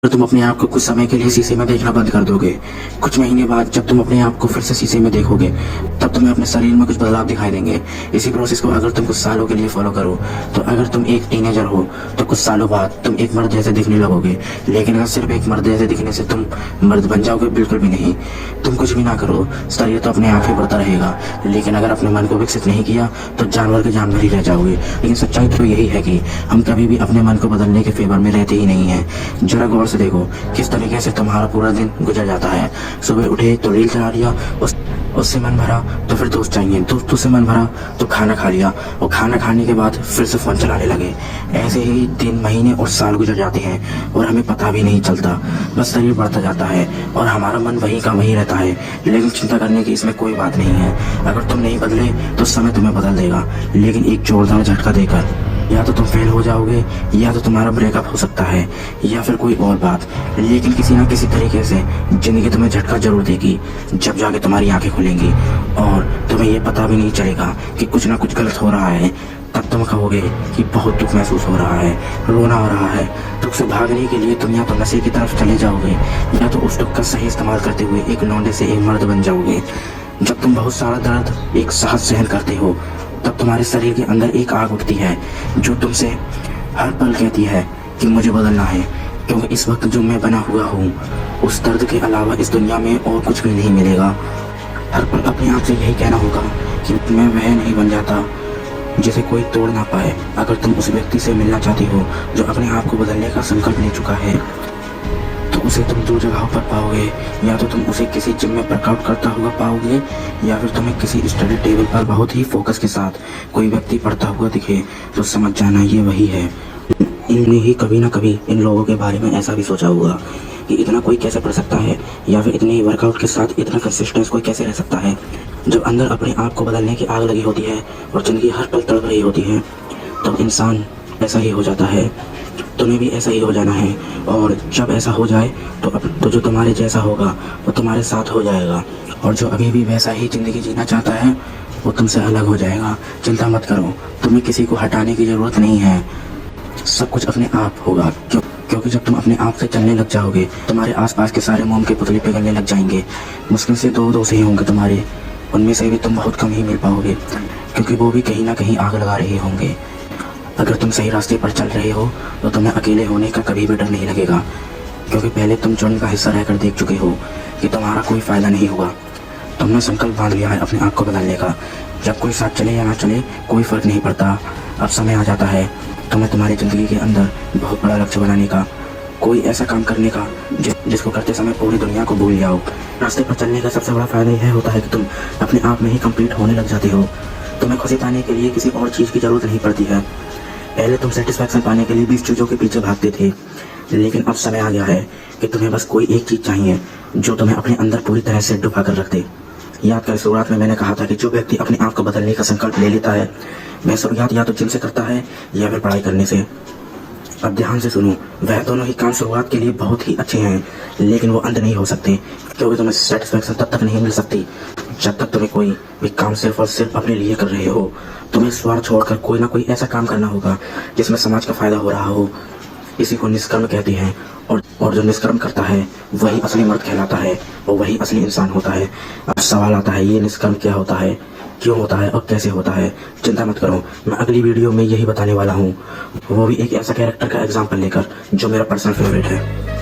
अगर तुम अपने आप को कुछ समय के लिए शीशे में देखना बंद कर दोगे, कुछ महीने बाद जब तुम अपने आप को फिर से शीशे में देखोगे, तब तुम्हें अपने शरीर में कुछ बदलाव दिखाई देंगे। इसी प्रोसेस को अगर तुम कुछ सालों के लिए फॉलो करो, तो अगर तुम एक टीनेजर हो तो कुछ सालों बाद तुम एक मर्द जैसे दिखने लगोगे। लेकिन अगर सिर्फ एक मर्द जैसे दिखने से तुम मर्द बन जाओगे, बिल्कुल भी नहीं। तुम कुछ भी ना करो, शरीर तो अपने आप ही बढ़ता रहेगा। लेकिन अगर अपने मन को विकसित नहीं किया तो जानवर के जानवर ही रह जाओगे। लेकिन सच्चाई तो यही है कि हम कभी भी अपने मन को बदलने के फेवर में रहते ही नहीं है। जरा गौर से देखो किस तरीके से तुम्हारा पूरा दिन गुजर जाता है। सुबह उठे तो रील चला लिया, उससे मन भरा तो फिर दोस्त चाहिए, दोस्तों से मन भरा तो खाना खा लिया, और खाना खाने के बाद फिर से फोन चलाने लगे। ऐसे ही दिन, महीने और साल गुजर जाते हैं और हमें पता भी नहीं चलता। बस शरीर बढ़ता जाता है और हमारा मन वही का वही रहता है। लेकिन चिंता करने की इसमें कोई बात नहीं है। अगर तुम नहीं बदले तो समय तुम्हें बदल देगा, लेकिन एक जोरदार झटका देकर। या तो तुम फेल हो जाओगे, या तो तुम्हारा ब्रेकअप हो सकता है, या फिर कोई और बात। लेकिन किसी ना किसी तरीके से जिंदगी तुम्हें झटका जरूर देगी, जब जाके तुम्हारी आंखें खुलेंगी और तुम्हें ये पता भी नहीं चलेगा कि कुछ ना कुछ गलत हो रहा है। तब तुम कहोगे कि बहुत दुख महसूस हो रहा है, रोना हो रहा है। दुख से भागने के लिए तुम या तो नशे की तरफ चले जाओगे, या तो उस दुख का सही इस्तेमाल करते हुए एक लौंडे से एक मर्द बन जाओगे। जब तुम बहुत सारा दर्द एक साथ सहन करते हो, तब तुम्हारे शरीर के अंदर एक आग उठती है जो तुमसे हर पल कहती है कि मुझे बदलना है, क्योंकि इस वक्त जो मैं बना हुआ हूँ, उस दर्द के अलावा इस दुनिया में और कुछ भी नहीं मिलेगा। हर पल अपने आप से यही कहना होगा कि मैं वह नहीं बन जाता जिसे कोई तोड़ ना पाए। अगर तुम उस व्यक्ति से मिलना चाहती हो जो अपने आप को बदलने का संकल्प ले चुका है, तो उसे तुम दो जगहों पर पाओगे। या तो तुम उसे किसी जिम में वर्कआउट करता हुआ पाओगे, या फिर तुम्हें किसी स्टडी टेबल पर बहुत ही फोकस के साथ कोई व्यक्ति पढ़ता हुआ दिखे, तो समझ जाना ये वही है। इनने ही कभी ना कभी इन लोगों के बारे में ऐसा भी सोचा होगा कि इतना कोई कैसे पढ़ सकता है, या फिर इतने वर्कआउट के साथ इतना कंसिस्टेंस कोई कैसे रह सकता है। जब अंदर अपने आप को बदलने की आग लगी होती है और जिंदगी हर पल तड़प रही होती है, तब इंसान ऐसा ही हो जाता है। तुम्हें भी ऐसा ही हो जाना है, और जब ऐसा हो जाए तो जो तुम्हारे जैसा होगा वो तुम्हारे साथ हो जाएगा, और जो अभी भी वैसा ही ज़िंदगी जीना चाहता है वो तुमसे अलग हो जाएगा। चिंता मत करो, तुम्हें किसी को हटाने की ज़रूरत नहीं है। सब कुछ अपने आप होगा, क्योंकि जब तुम अपने आप से चलने लग जाओगे, तुम्हारे आसपास के सारे मोम के पुतले पिघलने लग जाएंगे। मुश्किल से दो दोस्त ही होंगे तुम्हारे, उनमें से भी तुम बहुत कम ही मिल पाओगे, क्योंकि वो भी कहीं ना कहीं आग लगा रहे होंगे। अगर तुम सही रास्ते पर चल रहे हो तो तुम्हें अकेले होने का कभी भी डर नहीं लगेगा, क्योंकि पहले तुम झुंड का हिस्सा रहकर देख चुके हो कि तुम्हारा कोई फ़ायदा नहीं होगा। तुमने संकल्प बांध लिया है अपने आप को बदलने का। जब कोई साथ चले या ना चले कोई फ़र्क नहीं पड़ता। अब समय आ जाता है तुम्हें तुम्हारी ज़िंदगी के अंदर बहुत बड़ा लक्ष्य बनाने का, कोई ऐसा काम करने का जिसको करते समय पूरी दुनिया को भूल जाओ। रास्ते पर चलने का सबसे बड़ा फ़ायदा यह होता है कि तुम अपने आप में ही कंप्लीट होने लग जाते हो। तुम्हें खुशी पाने के लिए किसी और चीज़ की ज़रूरत नहीं पड़ती है। पहले तुम सेटिस्फैक्शन पाने के लिए 20 चीज़ों के पीछे भागते थे, लेकिन अब समय आ गया है कि तुम्हें बस कोई एक चीज़ चाहिए जो तुम्हें अपने अंदर पूरी तरह से डुबा कर रख दे। याद कर, शुरुआत में मैंने कहा था कि जो व्यक्ति अपने आप को बदलने का संकल्प ले लेता है, वह शुरुआत या तो जिम से करता है या फिर पढ़ाई करने से। अब ध्यान से सुनो, वह दोनों ही काम शुरुआत के लिए बहुत ही अच्छे हैं, लेकिन वो अंत नहीं हो सकते, क्योंकि तुम्हें सेटिस्फैक्शन तब तक नहीं मिल सकती जब तक तुम्हें कोई भी काम सिर्फ और सिर्फ अपने लिए कर रहे हो। तुम्हें स्वार्थ छोड़कर कोई ना कोई ऐसा काम करना होगा जिसमें समाज का फायदा हो रहा हो। इसी को निष्कर्म कहते हैं, और जो निष्कर्म करता है वही असली मर्द कहलाता है, और वही असली इंसान होता है। अब सवाल आता है, ये निष्कर्म क्या होता है, क्यों होता है और कैसे होता है? चिंता मत करो, मैं अगली वीडियो में यही बताने वाला हूँ, वो भी एक ऐसा कैरेक्टर का एग्जाम्पल लेकर जो मेरा पर्सनल फेवरेट है।